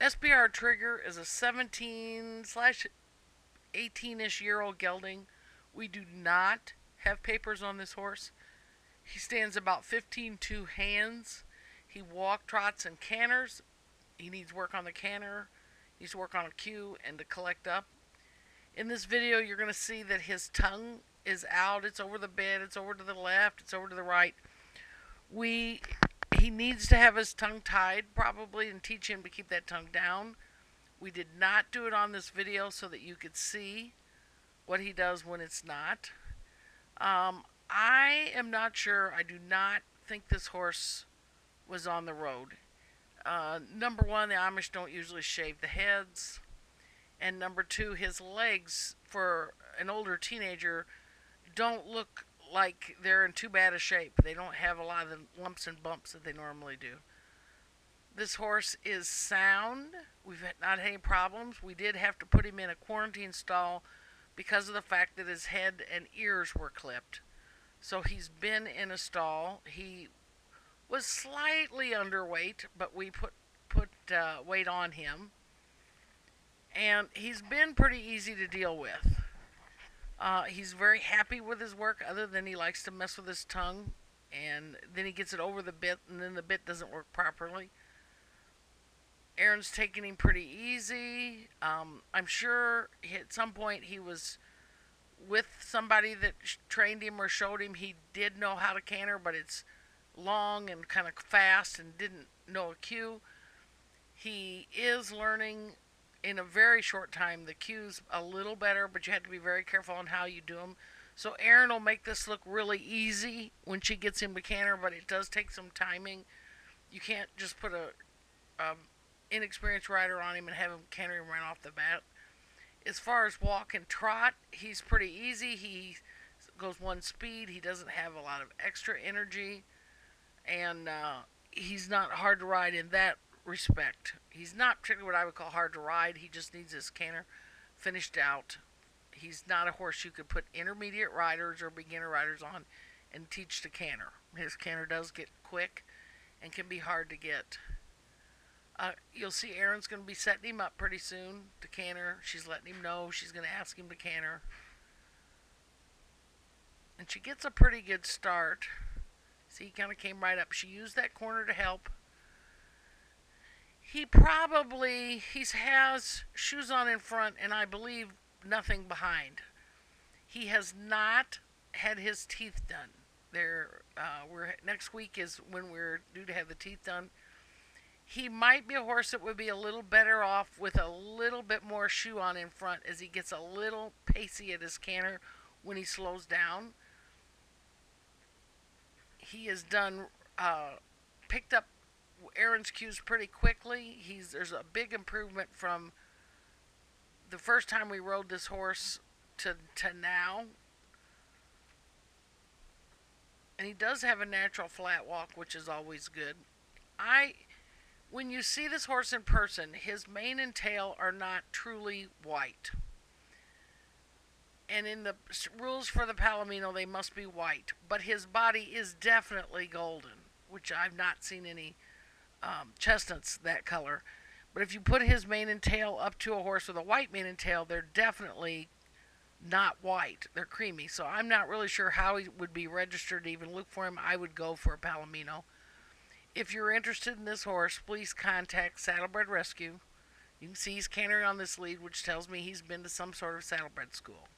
SBR Trigger is a 17/18-ish year old gelding. We do not have papers on this horse. He stands about 15 2 hands. He walk, trots, and canters. He needs work on the canter. He needs to work on a cue and to collect up. In this video, you're going to see that his tongue is out. It's over the bit. It's over to the left. It's over to the right. He needs to have his tongue tied probably and teach him to keep that tongue down. We did not do it on this video so that you could see what he does when it's not. I am not sure. I do not think this horse was on the road. Number one, the Amish don't usually shave the heads. And number two, his legs for an older teenager don't look like they're in too bad a shape. They don't have a lot of the lumps and bumps that they normally do. This horse is sound. We've not had any problems. We did have to put him in a quarantine stall because of the fact that his head and ears were clipped. So he's been in a stall. He was slightly underweight, but we put weight on him. And he's been pretty easy to deal with. He's very happy with his work, other than he likes to mess with his tongue, and then he gets it over the bit, and then the bit doesn't work properly. Aaron's taking him pretty easy. I'm sure at some point he was with somebody that trained him or showed him. He did know how to canter, but it's long and kind of fast and didn't know a cue. He is learning in a very short time the cues a little better, but you have to be very careful on how you do them. So Erin will make this look really easy when she gets him to canter, but it does take some timing. You can't just put a inexperienced rider on him and have him canter him right off the bat. As far as walk and trot, he's pretty easy. He goes one speed. He doesn't have a lot of extra energy, and he's not hard to ride in that respect. He's not particularly what I would call hard to ride. He just needs his canter finished out. He's not a horse you could put intermediate riders or beginner riders on and teach to canter. His canter does get quick and can be hard to get. You'll see Erin's going to be setting him up pretty soon to canter. She's letting him know she's going to ask him to canter. And she gets a pretty good start. See, he kind of came right up. She used that corner to help. He has shoes on in front and I believe nothing behind. He has not had his teeth done. Next week is when we're due to have the teeth done. He might be a horse that would be a little better off with a little bit more shoe on in front, as he gets a little pacey at his canter when he slows down. He has picked up Aaron's cues pretty quickly. There's a big improvement from the first time we rode this horse to now. And he does have a natural flat walk, which is always good. When you see this horse in person, his mane and tail are not truly white. And in the rules for the Palomino, they must be white. But his body is definitely golden, which I've not seen any chestnuts that color. But if you put his mane and tail up to a horse with a white mane and tail, they're definitely not white. They're creamy. So I'm not really sure how he would be registered to even look for him. I would go for a Palomino. If you're interested in this horse, please contact Saddlebred Rescue. You can see he's cantering on this lead, which tells me he's been to some sort of saddlebred school.